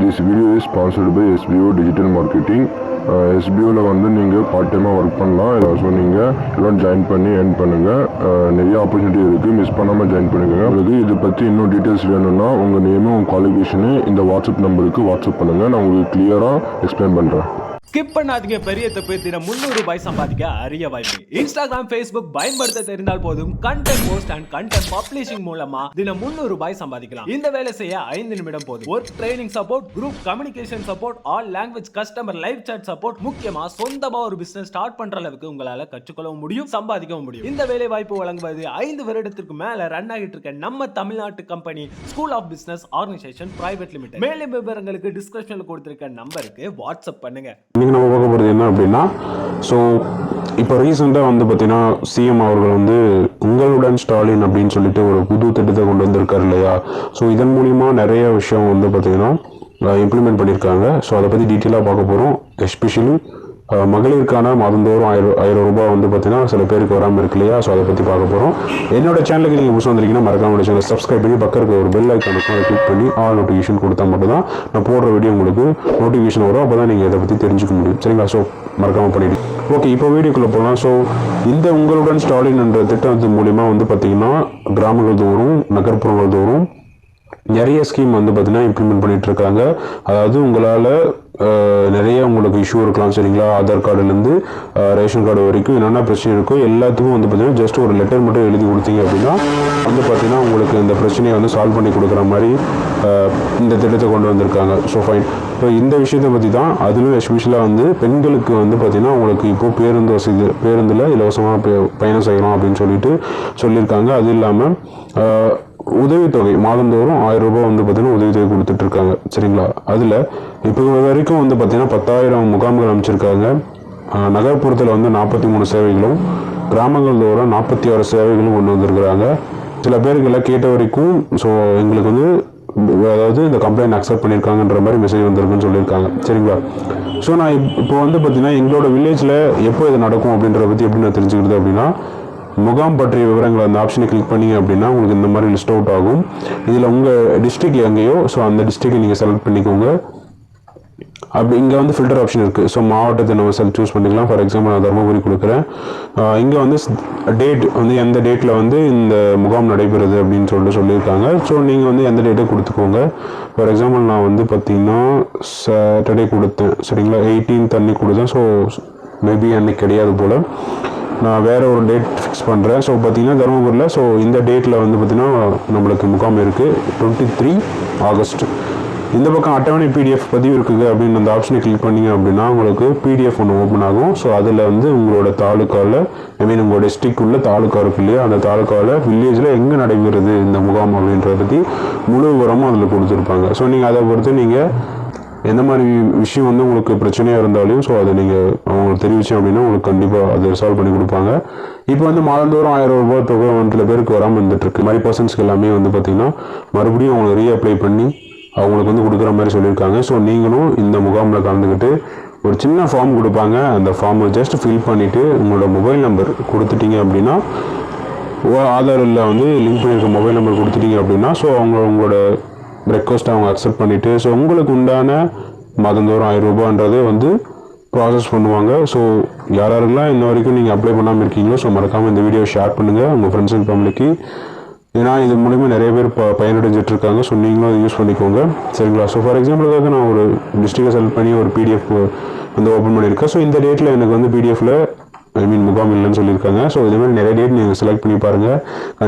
This video is sponsored by SBO Digital Marketing. SBOவில் வந்து நீங்கள் part டைமாக ஒர்க் பண்ணலாம். ஸோ நீங்கள் எல்லாம் ஜாயின் பண்ணி ஏர்ன் பண்ணுங்கள். நிறைய ஆப்பர்ச்சுனிட்டி இருக்குது, மிஸ் பண்ணாமல் ஜாயின் பண்ணுங்கள். உங்களுக்கு இதை பற்றி இன்னும் டீட்டெயில்ஸ் வேணும்னா உங்கள் நேமும் உங்கள் குவாலிஃபிகேஷனு இந்த வாட்ஸ்அப் நம்பருக்கு வாட்ஸ்அப் பண்ணுங்கள். நான் உங்களுக்கு கிளியராக எக்ஸ்பிளைன் பண்ணுறேன். ஸ்கிப் பண்ணாதீங்க. பெரிய தப்பு. தினம் 300 ரூபாய் சம்பாதிக்க அரிய வாய்ப்பு. இன்ஸ்டாகிராம், ஃபேஸ்புக் பயன்படுத்த தெரிந்தால் போதும். Content post and content publishing மூலமா தினம் 300 ரூபாய் சம்பாதிக்கலாம். இந்த வேலை செய்ய 5 நிமிடம் போதும். Work training support, group communication support, all language customer live chat support, முக்கியமா சொந்தமா ஒரு பிசினஸ் ஸ்டார்ட் பண்ற அளவுக்கு உங்களால கற்றுக்கொள்ளவும் முடியும், சம்பாதிக்கவும் முடியும். இந்த வேலை வாய்ப்பு வழங்குவது 5 வருடத்திற்கு மேல ரன் ஆகிட்டு இருக்க நம்ம தமிழ்நாட்டு company school of business organisation private limited. மேலும் விவரங்களுக்கு டிஸ்கிரிப்ஷன்ல கொடுத்திருக்க நம்பருக்கு வாட்ஸ்அப் பண்ணுங்க. இன்றைக்கி நம்ம பார்க்க போகிறது என்ன அப்படின்னா, ஸோ இப்போ ரீசெண்டாக வந்து பார்த்தீங்கன்னா சிஎம் அவர்கள் வந்து உங்களுடன் ஸ்டாலின் அப்படின்னு சொல்லிட்டு ஒரு புது திட்டத்தை கொண்டு வந்திருக்காரு இல்லையா. ஸோ இதன் மூலிமா நிறைய விஷயம் வந்து பார்த்தீங்கன்னா இம்ப்ளிமெண்ட் பண்ணியிருக்காங்க. ஸோ அதை பற்றி டீட்டெயிலாக பார்க்க போகிறோம். எஸ்பெஷலி மகளிருக்கான மாதந்தோறும் 1000 ரூபாய் வந்து பார்த்தீங்கன்னா சில பேருக்கு வராமல் இருக்கு இல்லையா. ஸோ அதை பற்றி பார்க்க போகிறோம். என்னோட சேனலுக்கு நீங்கள் புதுசாக வந்திருக்கீங்கன்னா மறக்காம சேனல் சப்ஸ்கிரைப் பண்ணி பக்கத்துக்கு ஒரு பெல் ஐக்கான் இருக்கும், அதை கிளிக் பண்ணி ஆல் நோட்டிஃபிகேஷன் கொடுத்தா மட்டும்தான் நான் போடுற வீடியோ உங்களுக்கு நோட்டிஃபிகேஷன் வரும். அப்போ தான் நீங்கள் இதை பற்றி தெரிஞ்சுக்க முடியும். சரிங்களா? ஸோ மறக்காமல் பண்ணிவிட்டு ஓகே, இப்போ வீடியோக்குள்ளே போகலாம். ஸோ இந்த உங்களுடன் ஸ்டாலின் என்ற திட்டத்தின் மூலிமா வந்து பார்த்தீங்கன்னா கிராமங்கள் தோறும் நகர்ப்புறங்கள் தோறும் நிறைய ஸ்கீம் வந்து பார்த்தீங்கன்னா இம்ப்ளிமெண்ட் பண்ணிட்டு இருக்காங்க. அதாவது உங்களால் நிறைய உங்களுக்கு இஷ்யூ இருக்கலாம். சரிங்களா? ஆதார் கார்டுலேருந்து ரேஷன் கார்டு வரைக்கும் என்னென்ன பிரச்சனை இருக்கோ எல்லாத்துக்கும் வந்து பார்த்தீங்கன்னா ஜஸ்ட் ஒரு லெட்டர் மட்டும் எழுதி கொடுத்தீங்க அப்படின்னா வந்து பார்த்தீங்கன்னா உங்களுக்கு இந்த பிரச்சனையை வந்து சால்வ் பண்ணி கொடுக்குற மாதிரி இந்த திட்டத்தை கொண்டு வந்திருக்காங்க. So fine. ஸோ இந்த விஷயத்தை பற்றி தான், அதிலும் எஸ்பெஷலாக வந்து பெண்களுக்கு வந்து பார்த்தீங்கன்னா உங்களுக்கு இப்போது பேருந்தில் இலவசமாக பயணம் செய்யலாம் அப்படின்னு சொல்லியிருக்காங்க. அது இல்லாமல் உதவித்தொகை மாதந்தோறும் 1000 ரூபாய் வந்து பார்த்தீங்கன்னா உதவித்தொகை கொடுத்துட்ருக்காங்க. சரிங்களா? அதில் இப்போ வரைக்கும் வந்து பார்த்தீங்கன்னா 10,000 முகாம்கள் அமைச்சிருக்காங்க. நகர்ப்புறத்தில் வந்து 43 சேவைகளும், கிராமங்கள் தோறும் 46 சேவைகளும் கொண்டு வந்திருக்கிறாங்க. சில பேருக்கெல்லாம் கேட்ட வரைக்கும் ஸோ எங்களுக்கு வந்து அதாவது இந்த கம்ப்ளைண்ட் அக்செப்ட் பண்ணியிருக்காங்கன்ற மாதிரி மெசேஜ் வந்திருக்குன்னு சொல்லியிருக்காங்க. சரிங்களா? ஸோ நான் இப்போ வந்து பார்த்தீங்கன்னா எங்களோட வில்லேஜில் எப்போ இது நடக்கும் அப்படின்றத பற்றி எப்படி நான் தெரிஞ்சுக்கிறது அப்படின்னா, முகாம் பற்றிய விவரங்கள் அந்த ஆப்ஷனை கிளிக் பண்ணிங்க அப்படின்னா உங்களுக்கு இந்த மாதிரி லிஸ்ட் அவுட் ஆகும். இதில் உங்கள் டிஸ்ட்ரிக்ட் எங்கேயோ ஸோ அந்த டிஸ்ட்ரிக்டை நீங்கள் செலக்ட் பண்ணிக்கோங்க. அப்படி இங்கே வந்து ஃபில்டர் ஆப்ஷன் இருக்குது. ஸோ மாவட்டத்தை நம்ம சூஸ் பண்ணிக்கலாம். ஃபார் எக்ஸாம்பிள் நான் தருமபுரி கொடுக்குறேன். இங்கே வந்து டேட் வந்து எந்த டேட்டில் வந்து இந்த முகாம் நடைபெறுது அப்படின்னு சொல்லியிருக்காங்க. ஸோ நீங்கள் வந்து எந்த டேட்டை கொடுத்துக்கோங்க. ஃபார் எக்ஸாம்பிள் நான் வந்து பார்த்திங்கன்னா சாட்டர்டே கொடுத்தேன். சரிங்களா? 18 அன்னைக்கு கொடுத்தேன். ஸோ மேபி அன்னைக்கு கிடையாது போல். நான் வேறு ஒரு டேட் ஃபிக்ஸ் பண்ணுறேன். ஸோ பார்த்திங்கன்னா தருமபுரியில் ஸோ இந்த டேட்டில் வந்து பார்த்திங்கன்னா நம்மளுக்கு முகாம் இருக்குது 23 ஆகஸ்ட். இந்த பக்கம் அட்டவணை பிடிஎஃப் பதிவு இருக்குது அப்படின்னு அந்த ஆப்ஷனை கிளிக் பண்ணிங்க அப்படின்னா உங்களுக்கு பிடிஎஃப் ஒன்று ஓப்பன் ஆகும். ஸோ அதில் வந்து உங்களோட தாலுக்காவில் உங்களோட டிஸ்ட்ரிக்ட் உள்ள தாலுக்கா இருக்கு இல்லையா, அந்த தாலுக்காவில் வில்லேஜில் எங்கே நடைபெறுது இந்த முகாம் அப்படின்றத பற்றி முழு விவரமும் அதில் கொடுத்துருப்பாங்க. ஸோ நீங்கள் அதை பொறுத்து நீங்கள் எந்த மாதிரி விஷயம் வந்து உங்களுக்கு பிரச்சனையாக இருந்தாலும் ஸோ அதை நீங்கள் அவங்களுக்கு தெரிவித்தேன் அப்படின்னா உங்களுக்கு கண்டிப்பாக அதை சால்வ் பண்ணி கொடுப்பாங்க. இப்போ வந்து மாதந்தோறும் 1000 ரூபாய் தொகை சில பேருக்கு வராமல் இருந்துகிட்ருக்கு. மாதிரி பர்சன்ஸ்க்கு எல்லாமே வந்து பார்த்திங்கன்னா மறுபடியும் அவங்களை ரீஅப்ளை பண்ணி அவங்களுக்கு வந்து கொடுக்குற மாதிரி சொல்லியிருக்காங்க. ஸோ நீங்களும் இந்த முகாமில் கலந்துக்கிட்டு ஒரு சின்ன ஃபார்ம் கொடுப்பாங்க. அந்த ஃபார்மை ஜஸ்ட் ஃபில் பண்ணிவிட்டு உங்களோட மொபைல் நம்பர் கொடுத்துட்டீங்க அப்படின்னா, ஆதாரில் வந்து லிங்க் பண்ணியிருக்க மொபைல் நம்பர் கொடுத்துட்டீங்க அப்படின்னா ஸோ உங்களோட ரெக்வஸ்ட் அவங்க அக்செப்ட் பண்ணிவிட்டு ஸோ உங்களுக்கு உண்டான மாதந்தோறும் 1000 ரூபான்றதே வந்து ப்ராசஸ் பண்ணுவாங்க. ஸோ யாரெல்லாம் இன்ன வரைக்கும் நீங்கள் அப்ளை பண்ணாமல் இருக்கீங்களோ ஸோ மறக்காமல் இந்த வீடியோ ஷேர் பண்ணுங்கள் உங்கள் ஃப்ரெண்ட்ஸ் அண்ட் ஃபேமிலிக்கு. ஏன்னா இது மூலிமா நிறைய பேர் பயனடைஞ்சிட்டு இருக்காங்க. ஸோ நீங்களும் அதை யூஸ் பண்ணிக்கோங்க. சரிங்களா? ஸோ ஃபார் எக்ஸாம்பிளுக்காக நான் ஒரு டிஸ்ட்ரிக்டை செலக்ட் பண்ணி ஒரு பிடிஎஃப் வந்து ஓப்பன் பண்ணியிருக்கேன். ஸோ இந்த டேட்டில் எனக்கு வந்து பிடிஎஃப்பில் முகாம் இல்லைன்னு சொல்லியிருக்காங்க. ஸோ இதே மாதிரி நிறைய டேட் நீங்கள் செலக்ட் பண்ணி பாருங்கள்.